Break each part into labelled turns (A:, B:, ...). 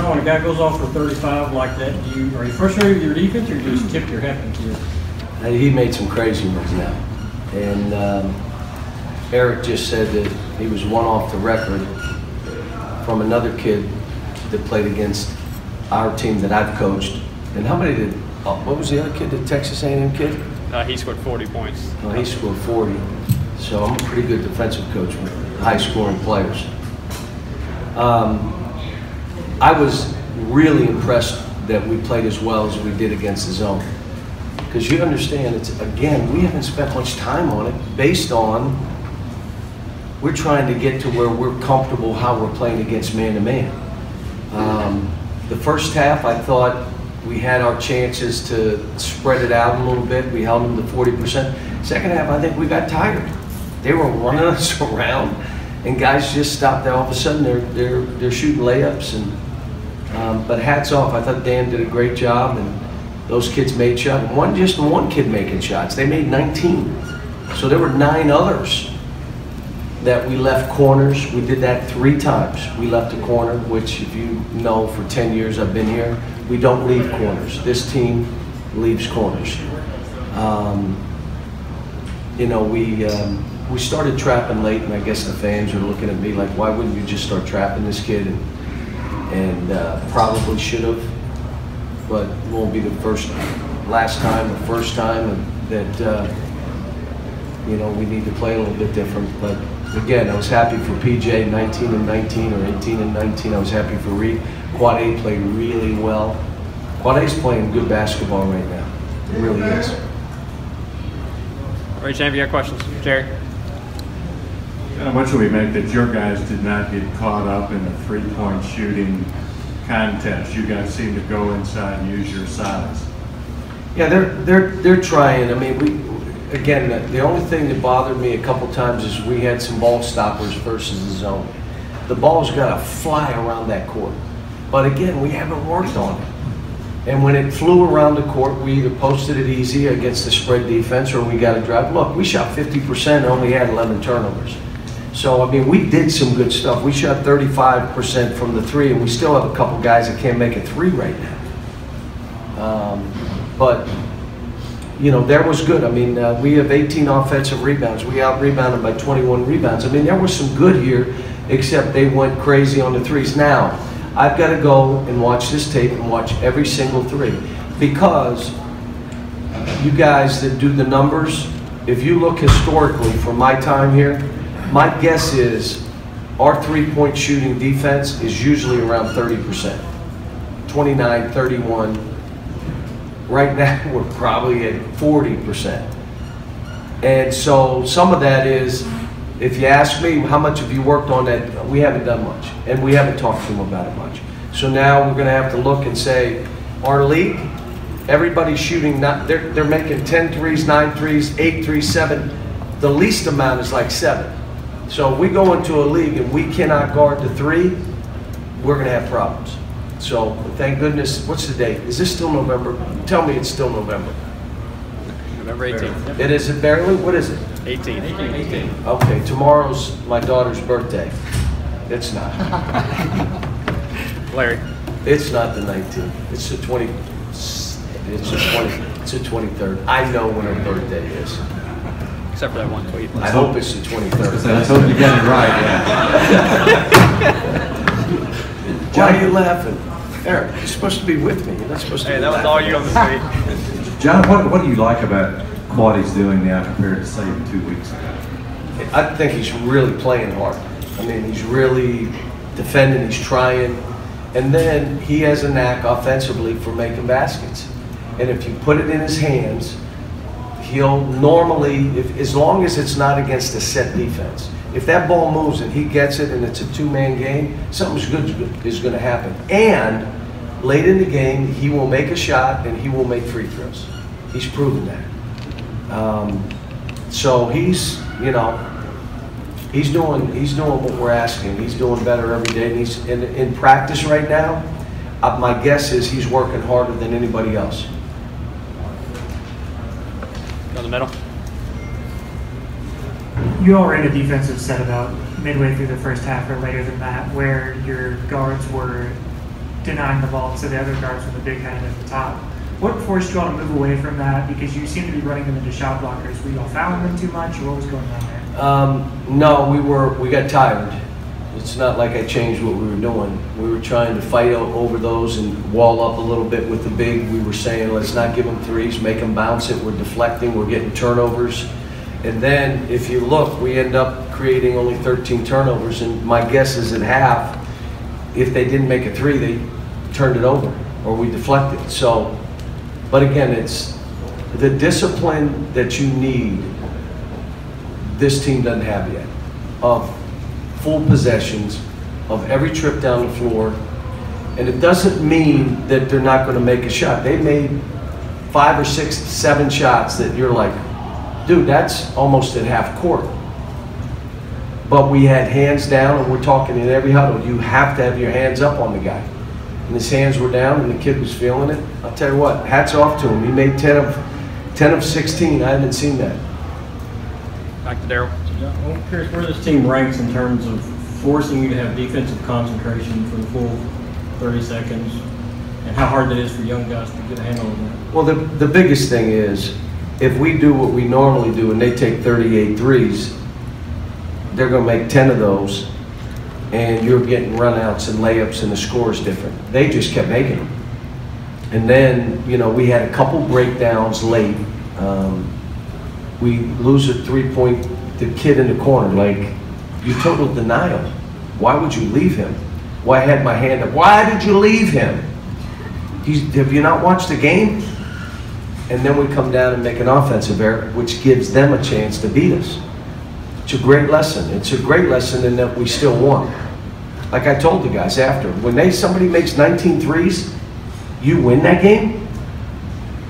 A: John, when a guy goes off for 35 like that, are you frustrated with your defense, or you just tip your hat to it?
B: He made some crazy ones now. And Eric just said that he was one off the record from another kid that played against our team that I've coached. And how many did, what was the other kid, the Texas A&M kid?
C: He scored 40 points.
B: Oh, he scored 40. So I'm a pretty good defensive coach with high-scoring players. I was really impressed that we played as well as we did against the zone. Because you understand, again, we haven't spent much time on it based on we're trying to get to where we're comfortable how we're playing against man-to-man. The first half, I thought we had our chances to spread it out a little bit. We held them to 40%. Second half, I think we got tired. They were running us around, and guys just stopped. All of a sudden, they're shooting layups. But hats off. I thought Dan did a great job, and those kids made shots. Just one kid making shots. They made 19. So there were 9 others that we left corners. We did that 3 times. We left a corner, which if you know, for 10 years I've been here, we don't leave corners. This team leaves corners. You know, we started trapping late, and I guess the fans are looking at me like, why wouldn't you just start trapping this kid? And probably should have, but it won't be the last time or first time that you know, we need to play a little bit different. But again, I was happy for PJ, 19 and 19 or 18 and 19. I was happy for Reed. Quad A played really well. Quad A's playing good basketball right now. It really is.
C: All right, Sam, you got questions? Jerry?
D: What should we make that your guys did not get caught up in the three-point shooting contest? You guys seem to go inside and use your size.
B: Yeah, they're trying. I mean, again, the only thing that bothered me a couple times is we had some ball stoppers versus the zone. The ball's got to fly around that court. But again, we haven't worked on it. And when it flew around the court, we either posted it easy against the spread defense or we got to drive. Look, we shot 50% and only had 11 turnovers. So, I mean, we did some good stuff. We shot 35% from the 3, and we still have a couple guys that can't make a 3 right now. But, you know, there was good. I mean, we have 18 offensive rebounds. We out-rebounded by 21 rebounds. I mean, there was some good here, except they went crazy on the 3s. Now, I've got to go and watch this tape and watch every single 3, because you guys that do the numbers, if you look historically from my time here, my guess is our three-point shooting defense is usually around 30%, 29, 31. Right now, we're probably at 40%. And so some of that is, if you ask me, how much have you worked on that? We haven't done much, and we haven't talked to them about it much. So now we're going to have to look and say, our league, everybody's shooting, they're making 10 threes, 9 threes, 8 threes, 7. The least amount is like 7. So if we go into a league and we cannot guard the 3, we're going to have problems. So thank goodness. What's the date? Is this still November? Tell me it's still November.
C: November 18th.
B: It is it barely? What is it?
C: 18th.
B: Okay, tomorrow's my daughter's birthday. It's not.
C: Larry?
B: It's not the 19th. It's the 20. It's the 23rd. I know when her birthday is.
C: Except for that one tweet.
B: I hope it's the 23rd.
E: Let's hope you get it right. Yeah.
B: Why are you laughing? Eric, you're supposed to be with me. You're not supposed to be
C: that was all you on the tweet.
E: John, what do you like about what he's doing now compared to, say, 2 weeks ago?
B: I think he's really playing hard. I mean, he's really defending, he's trying. And then he has a knack offensively for making baskets. And if you put it in his hands, he'll normally, as long as it's not against a set defense, if that ball moves and he gets it and it's a 2-man game, something good is going to happen. And late in the game, he will make a shot and he will make free throws. He's proven that. So he's, you know, he's doing what we're asking. He's doing better every day. And he's in practice right now. My guess is he's working harder than anybody else.
C: Go in the middle.
F: You all ran a defensive set about midway through the first half or later than that, where your guards were denying the ball to the other guards with a big hand at the top. What forced you all to move away from that? Because you seem to be running them into shot blockers. Were you all fouling them too much, or what was going on there?
B: No, we got tired. It's not like I changed what we were doing. We were trying to fight over those and wall up a little bit with the big. We were saying, let's not give them threes, make them bounce it. We're deflecting, we're getting turnovers. And then if you look, we end up creating only 13 turnovers. And my guess is at half, if they didn't make a three, they turned it over or we deflected. So, but again, it's the discipline that you need, this team doesn't have yet, of full possessions, of every trip down the floor. And it doesn't mean that they're not going to make a shot. They made 5 or 6, 7 shots that you're like, dude, that's almost at half court. But we had hands down, and we're talking in every huddle, you have to have your hands up on the guy. And his hands were down, and the kid was feeling it. I'll tell you what, hats off to him. He made 10 of 16. I haven't seen that.
C: Back to Daryl.
A: I'm curious where this team ranks in terms of forcing you to have defensive concentration for the full 30 seconds, and how hard that is for young guys to get a handle on that.
B: Well, the biggest thing is, if we do what we normally do and they take 38 threes, they're going to make 10 of those, and you're getting runouts and layups, and the score is different. They just kept making them. And then, you know, we had a couple breakdowns late. We lose a three-point, the kid in the corner, like, you total denial. Why would you leave him? Why I had my hand up? Why did you leave him? Have you not watched the game? And then we come down and make an offensive error, which gives them a chance to beat us. It's a great lesson. It's a great lesson in that we still won. Like I told the guys after, when somebody makes 19 threes, you win that game.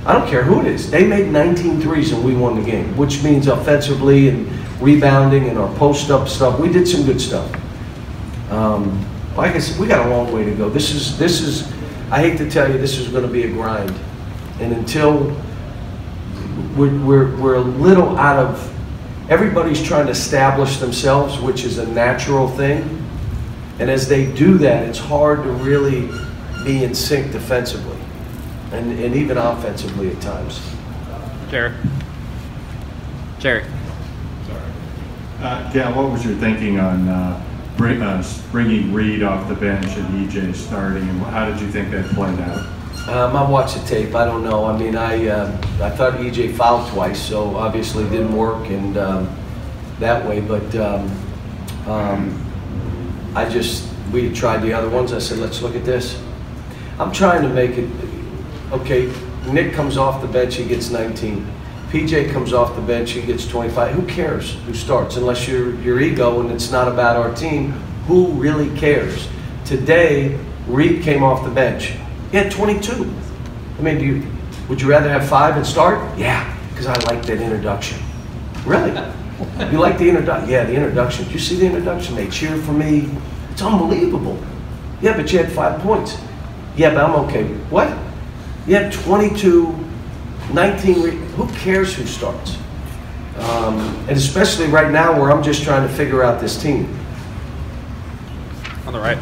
B: I don't care who it is. They made 19 threes and we won the game, which means offensively and rebounding and our post-up stuff, we did some good stuff. Like I said, we got a long way to go. This is, I hate to tell you, this is going to be a grind. And until we're a little out of, everybody's trying to establish themselves, which is a natural thing. And as they do that, it's hard to really be in sync defensively and even offensively at times.
C: Jerry.
D: Cal, what was your thinking on bringing Reed off the bench and EJ starting, and how did you think that played out?
B: I watched the tape. I don't know. I mean, I thought EJ fouled twice, so obviously it didn't work and that way. But we had tried the other ones. I said, let's look at this. I'm trying to make it, okay, Nick comes off the bench, he gets 19. PJ comes off the bench, he gets 25. Who cares who starts? Unless your ego and it's not about our team, who really cares? Today, Reed came off the bench. He had 22. I mean, would you rather have 5 and start? Yeah, because I like that introduction. Really? You like the introduction? Yeah, the introduction. Did you see the introduction? They cheered for me. It's unbelievable. Yeah, but you had 5 points. Yeah, but I'm okay. What? You had 22, 19. Who cares who starts? And especially right now where I'm just trying to figure out this team.
C: On the right.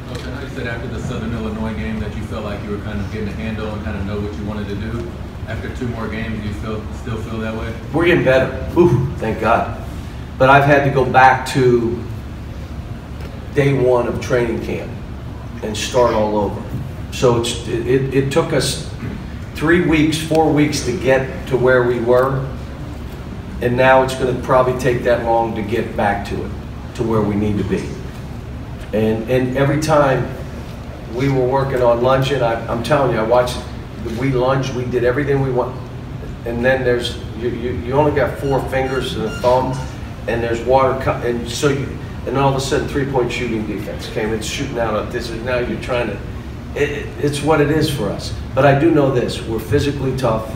G: Coach, I know you said after the Southern Illinois game that you felt like you were kind of getting a handle and kind of know what you wanted to do. After 2 more games, do you still feel that way?
B: We're getting better. Ooh, thank God. But I've had to go back to day 1 of training camp and start all over. So it took us 3 weeks, 4 weeks to get to where we were, and now it's going to probably take that long to get back to it, to where we need to be. And every time we were working on lunging, I'm telling you, I watched, we lunged, we did everything we want, and then there's, you only got 4 fingers and a thumb, and there's water, and so and all of a sudden 3-point shooting defense came. It's shooting out of this, and now you're trying to, it's what it is for us. But I do know this, we're physically tough,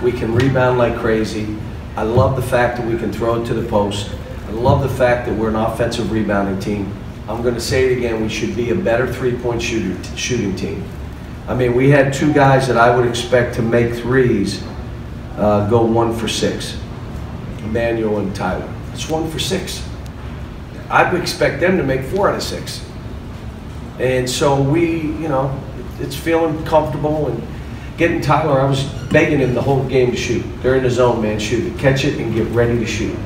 B: we can rebound like crazy. I love the fact that we can throw it to the post. I love the fact that we're an offensive rebounding team. I'm going to say it again, we should be a better 3-point shooting team. I mean, we had 2 guys that I would expect to make threes go 1 for 6, Emmanuel and Tyler. It's 1 for 6. I would expect them to make 4 out of 6. And so it's feeling comfortable and getting Tyler. I was begging him the whole game to shoot. They're in the zone, man, shoot it, catch it, and get ready to shoot.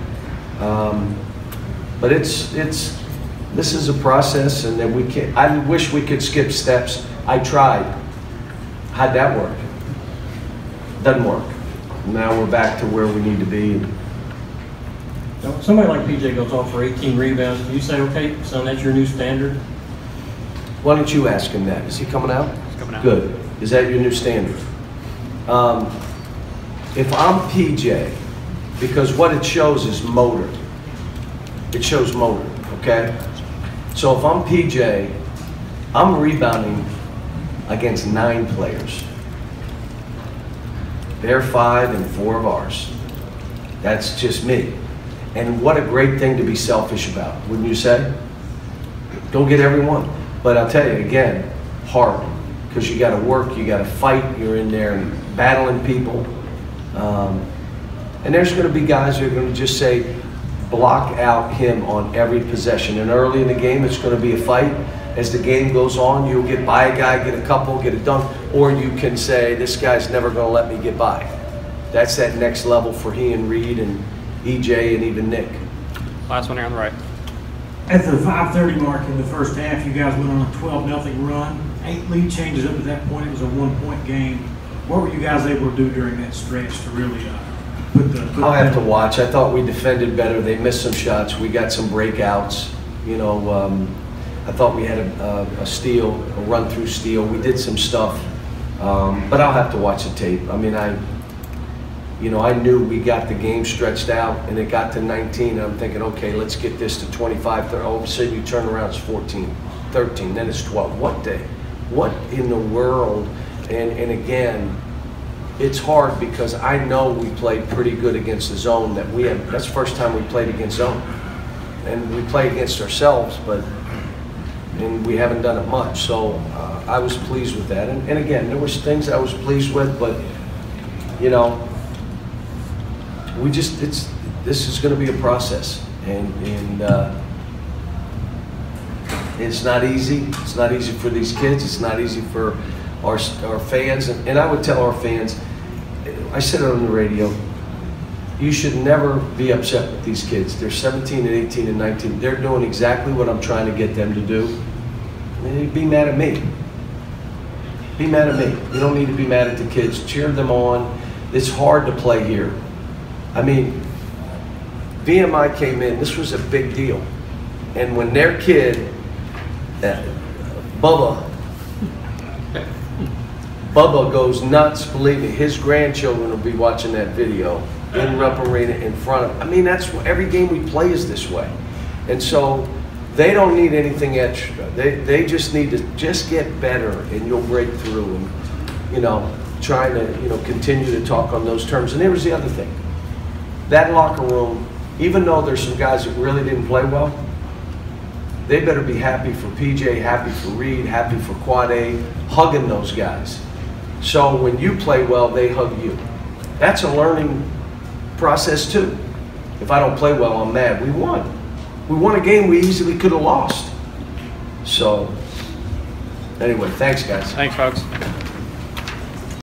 B: But this is a process, and then we can't. I wish we could skip steps. I tried. How'd that work? Doesn't work. Now we're back to where we need to be.
A: Now, when somebody like PJ goes off for 18 rebounds, do you say, okay, son, that's your new standard?
B: Why don't you ask him that? Is he coming out?
C: He's coming out.
B: Good. Is that your new standard? If I'm PJ, because what it shows is motor. It shows motor, okay? So if I'm PJ, I'm rebounding against 9 players. They're 5 and 4 of ours. That's just me. And what a great thing to be selfish about, wouldn't you say? Don't get everyone. But I'll tell you again, hard. Because you got to work, you got to fight, you're in there and battling people. And there's going to be guys who are going to just say, block out him on every possession. And early in the game, it's going to be a fight. As the game goes on, you'll get by a guy, get a couple, get a dunk, or you can say, this guy's never going to let me get by. That's that next level for he and Reed and EJ and even Nick.
C: Last one here on the right.
H: At the 5:30 mark in the first half, you guys went on a 12-0 run. 8 lead changes up at that point. It was a 1-point game. What were you guys able to do during that stretch to really put the...
B: I'll have to watch. I thought we defended better. They missed some shots. We got some breakouts. I thought we had a steal, a run-through steal. We did some stuff. But I'll have to watch the tape. I mean, I knew we got the game stretched out, and it got to 19. And I'm thinking, okay, let's get this to 25, 30. All of a sudden, you turn around, it's 14, 13, then it's 12. What day? What in the world? And again, it's hard because I know we played pretty good against the zone. That's the first time we played against zone. And we play against ourselves, and we haven't done it much. So I was pleased with that. And again, there was things I was pleased with, but this is going to be a process, and it's not easy. It's not easy for these kids. It's not easy for our fans. And I would tell our fans, I said it on the radio, you should never be upset with these kids. They're 17 and 18 and 19. They're doing exactly what I'm trying to get them to do. Be mad at me. Be mad at me. You don't need to be mad at the kids. Cheer them on. It's hard to play here. I mean, VMI came in. This was a big deal. And when their kid, Bubba goes nuts, believe me, his grandchildren will be watching that video in Rupp Arena in front of him. I mean, that's every game we play is this way. And so they don't need anything extra. They just need to just get better, and you'll break through. And trying to continue to talk on those terms. And there was the other thing. That locker room, even though there's some guys that really didn't play well, they better be happy for PJ, happy for Reed, happy for Quad A, hugging those guys. So when you play well, they hug you. That's a learning process too. If I don't play well, I'm mad. We won. We won a game we easily could have lost. So anyway, thanks guys.
C: Thanks, folks.